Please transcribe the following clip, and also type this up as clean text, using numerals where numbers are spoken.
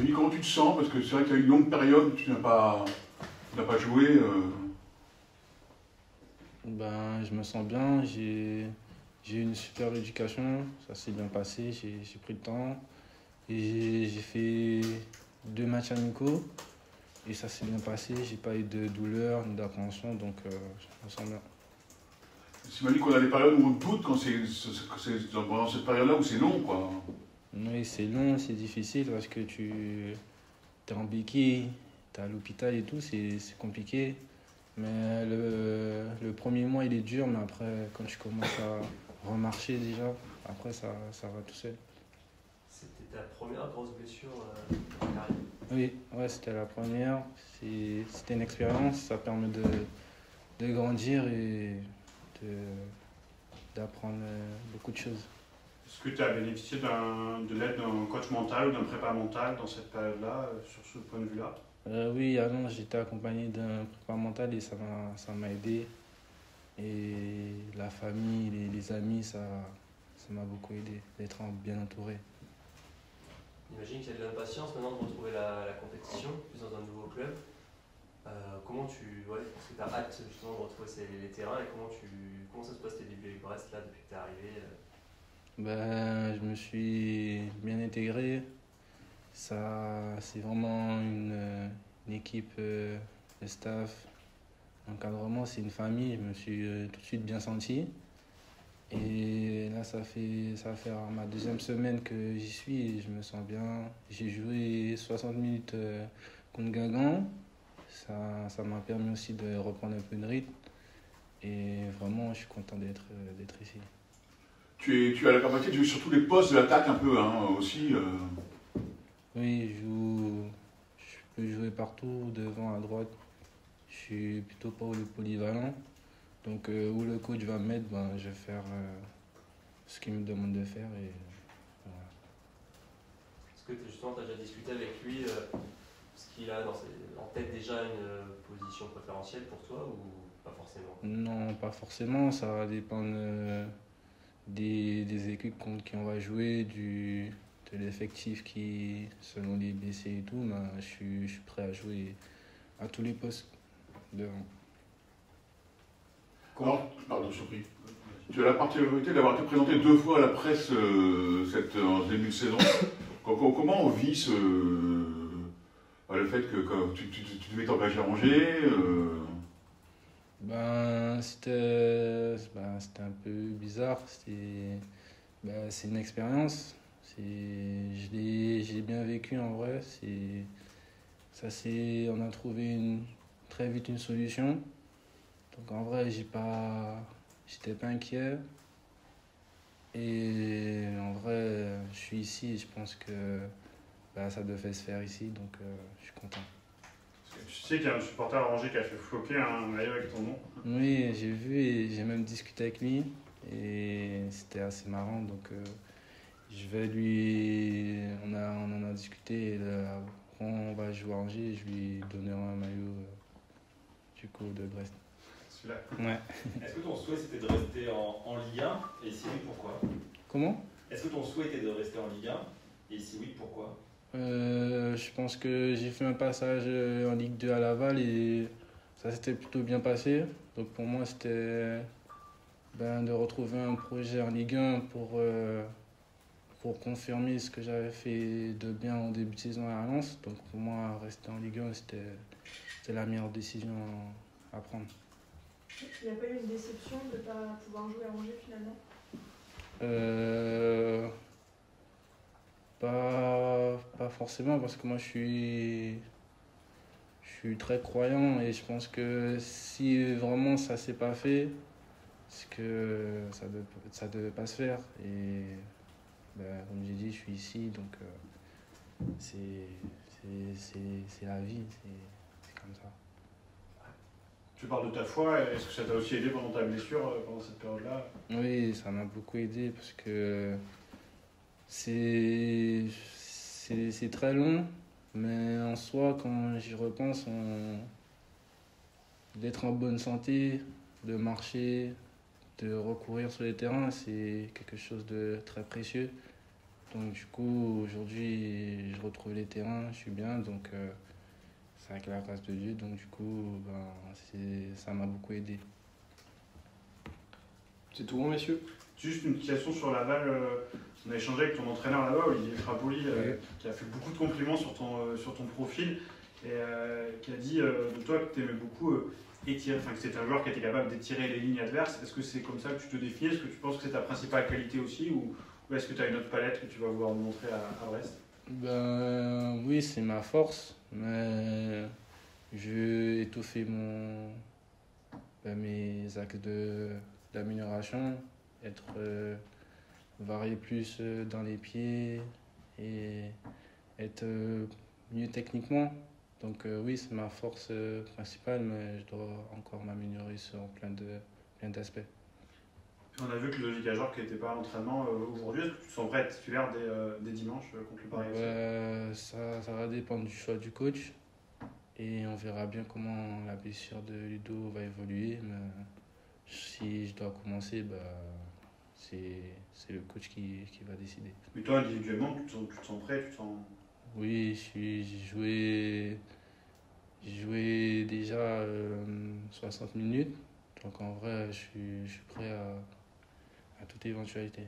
Jimmy, comment tu te sens? Parce que c'est vrai qu'il y a une longue période où tu n'as pas joué. Ben, je me sens bien, j'ai eu une super éducation, ça s'est bien passé, j'ai pris le temps. Et j'ai fait 2 matchs amicaux et ça s'est bien passé, j'ai pas eu de douleur ni d'appréhension, donc je me sens bien. J'imagine qu'on a des périodes où on doute quand pendant cette période-là où c'est long, quoi. Oui, c'est long, c'est difficile parce que tu es en béquille, tu es à l'hôpital et tout, c'est compliqué. Mais le premier mois, il est dur, mais après, quand tu commences à remarcher déjà, après, ça va tout seul. C'était ta première grosse blessure en carrière? Oui, ouais, c'était la première. C'était une expérience, ça permet de grandir et d'apprendre beaucoup de choses. Est-ce que tu as bénéficié de l'aide d'un coach mental ou d'un prépa mental dans cette période-là, sur ce point de vue-là? Oui, avant, j'étais accompagné d'un prépa mental et ça m'a aidé. Et la famille, les amis, ça m'a beaucoup aidé d'être bien entouré. J'imagine qu'il y a de l'impatience maintenant de retrouver la compétition, plus dans un nouveau club. Est-ce que tu as hâte justement de retrouver les terrains et comment ça se passe tes débuts avec Brest là depuis que tu es arrivé? Ben, je me suis bien intégré. C'est vraiment une équipe, le staff, l'encadrement, c'est une famille. Je me suis tout de suite bien senti. Et là, ça va faire ma 2e semaine que j'y suis et je me sens bien. J'ai joué 60 minutes contre Guingamp. Ça m'a permis aussi de reprendre un peu de rythme. Et vraiment, je suis content d'être ici. Tu as la capacité de jouer sur tous les postes de l'attaque un peu, hein, aussi. Oui, je peux jouer partout, devant, à droite. Je suis plutôt polyvalent. Donc, où le coach va me mettre, ben, je vais faire ce qu'il me demande de faire. Et, voilà. Est-ce que justement tu as déjà discuté avec lui, parce qu'il a en tête déjà une position préférentielle pour toi ou pas forcément? Non, pas forcément. Ça va dépendre des équipes contre qui on va jouer, de l'effectif qui, selon les blessés et tout, ben, je suis prêt à jouer à tous les postes devant. Alors, pardon, surpris. Tu as la particularité d'avoir été présenté 2 fois à la presse en début de saison. Comment on vit le fait que tu devais t'engager à Angers C'était un peu bizarre. C'est une expérience. J'ai bien vécu en vrai. On a trouvé très vite une solution. Donc en vrai, j'étais pas inquiet. Et en vrai, je suis ici et je pense que ça devait se faire ici. Donc je suis content. Tu sais qu'il y a un supporter à Angers qui a fait floquer un maillot avec ton nom? Oui, j'ai vu et j'ai même discuté avec lui. Et c'était assez marrant. Donc on en a discuté. Et là, quand on va jouer à Angers, je lui donnerai un maillot du coup de Brest. Celui-là. Ouais. Est-ce que ton souhait c'était de rester en Ligue 1 et si oui, pourquoi? Comment? Est-ce que ton souhait était de rester en Ligue 1 et si oui, pourquoi? Je pense que j'ai fait un passage en Ligue 2 à Laval et ça s'était plutôt bien passé. Donc pour moi, c'était de retrouver un projet en Ligue 1 pour confirmer ce que j'avais fait de bien en début de saison à Lens. Donc pour moi, rester en Ligue 1, c'était la meilleure décision à prendre. Il n'y a pas eu une déception de ne pas pouvoir jouer à Angers finalement? Pas forcément, parce que moi je suis très croyant et je pense que si vraiment ça s'est pas fait, c'est que ça devait pas se faire. Et comme j'ai dit, je suis ici, donc c'est la vie, c'est comme ça. Tu parles de ta foi, est-ce que ça t'a aussi aidé pendant ta blessure, pendant cette période-là? Oui, ça m'a beaucoup aidé parce que c'est très long, mais en soi, quand j'y repense, d'être en bonne santé, de marcher, de recourir sur les terrains, c'est quelque chose de très précieux. Donc du coup, aujourd'hui, je retrouve les terrains, je suis bien, donc c'est avec la grâce de Dieu. Donc du coup, ça m'a beaucoup aidé. C'est tout bon, messieurs? Juste une petite question sur Laval. On a échangé avec ton entraîneur là-bas, Olivier Frapoli, Oui. qui a fait beaucoup de compliments sur ton profil et qui a dit de toi que tu aimais beaucoup étirer, enfin que c'était un joueur qui était capable d'étirer les lignes adverses. Est-ce que c'est comme ça que tu te définis? Est-ce que tu penses que c'est ta principale qualité aussi ou est-ce que tu as une autre palette que tu vas vouloir nous montrer à Brest? Oui, c'est ma force, mais je veux étoffer mes axes d'amélioration, être varié plus dans les pieds et être mieux techniquement. Donc oui, c'est ma force principale, mais je dois encore m'améliorer sur plein d'aspects. On a vu que Logic Ajor qui n'était pas à l'entraînement aujourd'hui, est-ce que tu te sens prêt à être titulaire dès dimanche contre le Paris FC? Ça va dépendre du choix du coach et on verra bien comment la blessure de Ludo va évoluer. Mais si je dois commencer, c'est le coach qui va décider. Mais toi, individuellement, tu te sens prêt? Oui, j'ai joué déjà 60 minutes. Donc en vrai, je suis prêt à toute éventualité.